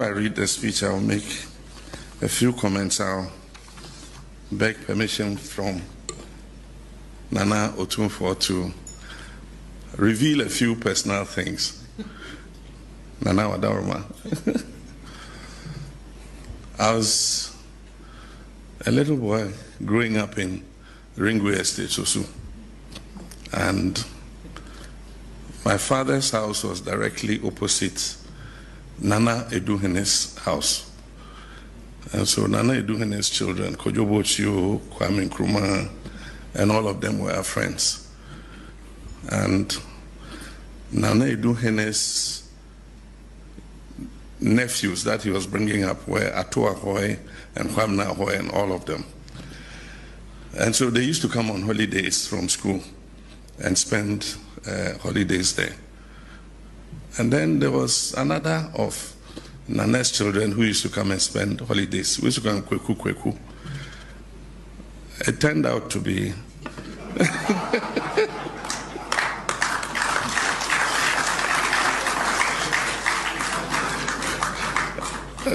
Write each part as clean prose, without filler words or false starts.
I read the speech, I'll make a few comments. I'll beg permission from Nana Otumfuo to reveal a few personal things. Nana Wadaroma. I was a little boy growing up in Ringway Estate, Sosu. And my father's house was directly opposite Nana Eduhene's house. And so Nana Eduhene's children, Kojo Bochio, Kwame Nkrumah, and all of them were our friends. And Nana Eduhene's nephews that he was bringing up were Ato Ahoy and Kwamna Ahoy and all of them. And so they used to come on holidays from school and spend holidays there. And then there was another of Nana's children who used to come and spend holidays. We used to call him Kweku. It turned out to be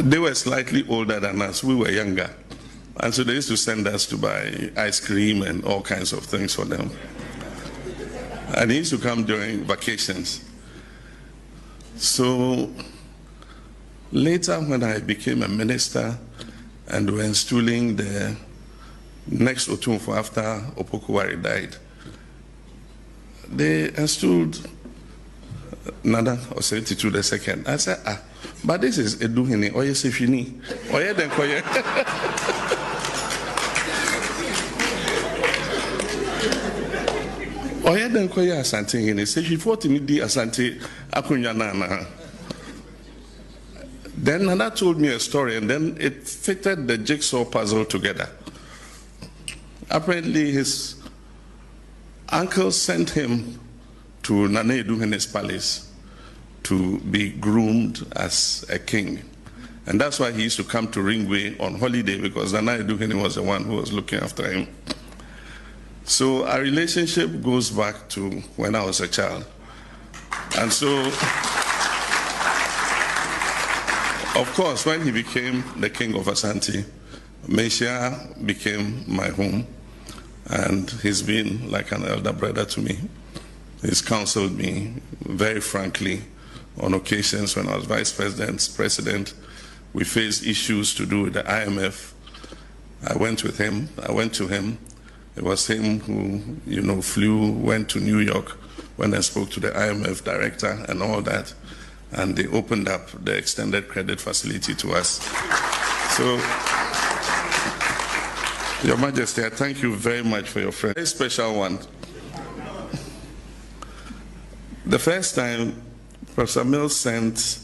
they were slightly older than us. We were younger. And so they used to send us to buy ice cream and all kinds of things for them. And he used to come during vacations. So later when I became a minister and were installing the next Otumfuo after Opokuwari died, they installed Nana Osei-Tutu II. I said, but this is Eduhene, Oye Sefini, Oye Denkoye. Oye Denkoye Asante Hene, say she fought me di Asante Akunya Nana. Then Nana told me a story, and then it fitted the jigsaw puzzle together. Apparently, his uncle sent him to Nana Eduhene's palace to be groomed as a king. And that's why he used to come to Ringway on holiday, because Nana Eduhene was the one who was looking after him. So our relationship goes back to when I was a child. And so, of course, when he became the king of Asante, Mesia became my home. And he's been like an elder brother to me. He's counseled me very frankly on occasions when I was vice president. We faced issues to do with the IMF. I went to him. It was him who, went to New York when I spoke to the IMF director and all that. And they opened up the extended credit facility to us. So, Your Majesty, I thank you very much for your friend. A very special one. The first time, Professor Mills sent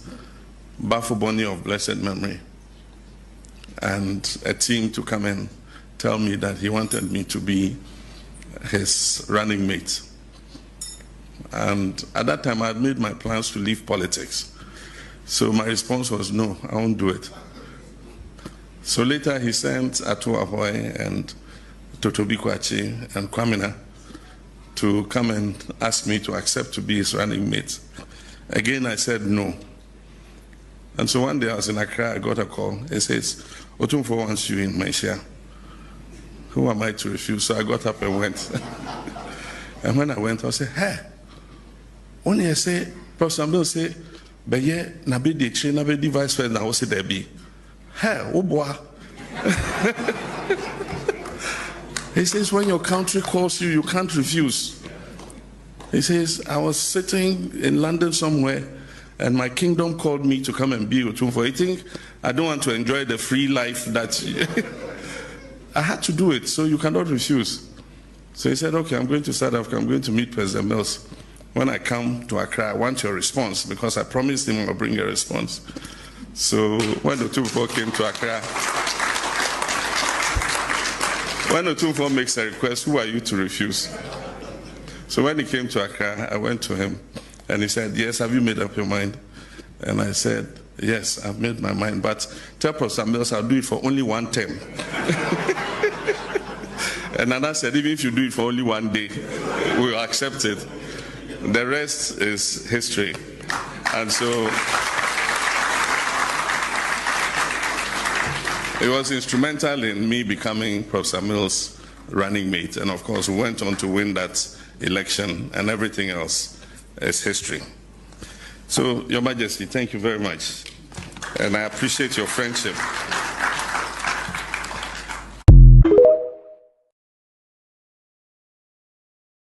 Bafo-Boni of blessed memory and a team to come and tell me that he wanted me to be his running mate. And at that time, I had made my plans to leave politics. So my response was, no, I won't do it. So later he sent Ato Ahoy and Totobi Kwachi and Kwamina to come and ask me to accept to be his running mate. Again, I said no. And so one day I was in Accra, I got a call. He says, Otumfuo wants you in Malaysia. Who am I to refuse? So I got up and went. And when I went, I said, hey, only I say, Professor Mills say, but yeah, Nabidi Chi, Nabidi Vice President, I will say there be. Hey, oh boy. He says, when your country calls you, you can't refuse. He says, I was sitting in London somewhere, and my kingdom called me to come and be Otumfuo. I think I don't want to enjoy the free life that I had to do it, so you cannot refuse. So he said, okay, I'm going to South Africa, I'm going to meet President Mills. When I come to Accra, I want your response, because I promised him I'll bring a response. So when Otumfuo came to Accra, when Otumfuo makes a request, who are you to refuse? So when he came to Accra, I went to him, and he said, yes, have you made up your mind? And I said, yes, I've made my mind, but tell Professor Mills I'll do it for only one term. And Nana said, even if you do it for only one day, we'll accept it. The rest is history. And so He was instrumental in me becoming Professor Mills' running mate. And of course, we went on to win that election, and everything else is history. So, Your Majesty, thank you very much. And I appreciate your friendship.